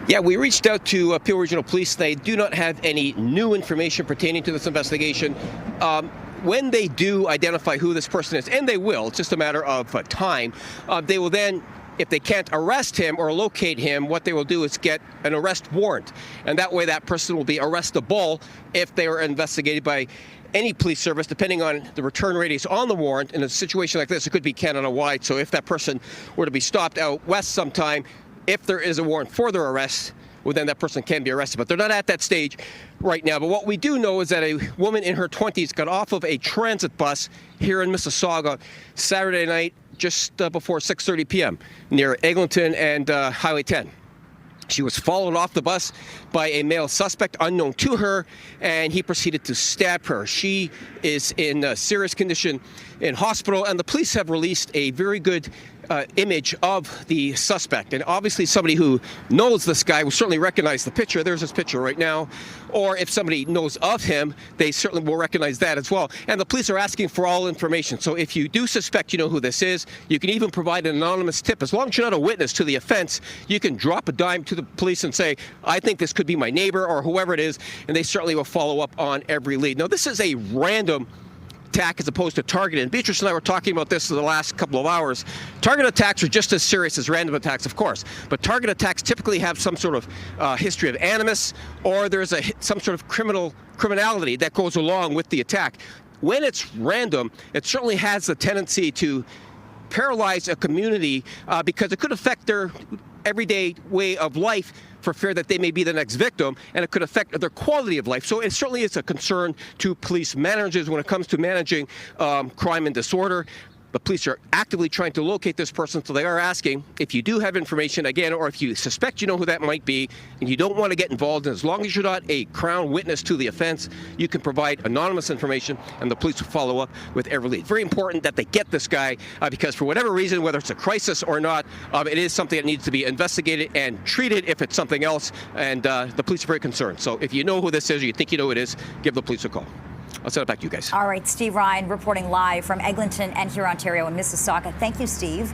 Yeah, we reached out to Peel Regional Police. They do not have any new information pertaining to this investigation. When they do identify who this person is, and they will, it's just a matter of time, they will then, if they can't arrest him or locate him, what they will do is get an arrest warrant. And that way that person will be arrestable if they are investigated by any police service, depending on the return radius on the warrant. In a situation like this, it could be Canada-wide. So if that person were to be stopped out west sometime, if there is a warrant for their arrest, well, then that person can be arrested. But they're not at that stage right now. But what we do know is that a woman in her 20s got off of a transit bus here in Mississauga Saturday night, just before 6:30 p.m. near Eglinton and Highway 10. She was followed off the bus by a male suspect unknown to her, and he proceeded to stab her. She is in serious condition in hospital, and the police have released a very good image of the suspect. And obviously somebody who knows this guy will certainly recognize the picture. There's his picture right now. Or if somebody knows of him, they certainly will recognize that as well. And the police are asking for all information. So if you do suspect you know who this is, you can even provide an anonymous tip. As long as you're not a witness to the offense, you can drop a dime to the police and say, I think this could be my neighbor or whoever it is, and they certainly will follow up on every lead. Now, this is a random attack as opposed to targeted. And Beatrice and I were talking about this in the last couple of hours. Target attacks are just as serious as random attacks, of course, but target attacks typically have some sort of history of animus, or there's some sort of criminality that goes along with the attack. When it's random, it certainly has the tendency to paralyze a community because it could affect their everyday way of life for fear that they may be the next victim, and it could affect their quality of life. So it certainly is a concern to police managers when it comes to managing crime and disorder. The police are actively trying to locate this person, so they are asking if you do have information, again, or if you suspect you know who that might be, and you don't want to get involved, and as long as you're not a Crown witness to the offense, you can provide anonymous information, and the police will follow up with every lead. Very important that they get this guy, because for whatever reason, whether it's a crisis or not, it is something that needs to be investigated and treated if it's something else, and the police are very concerned. So if you know who this is, or you think you know who it is, give the police a call. I'll send it back to you guys. All right, Steve Ryan reporting live from Eglinton and here, Ontario, in Mississauga. Thank you, Steve.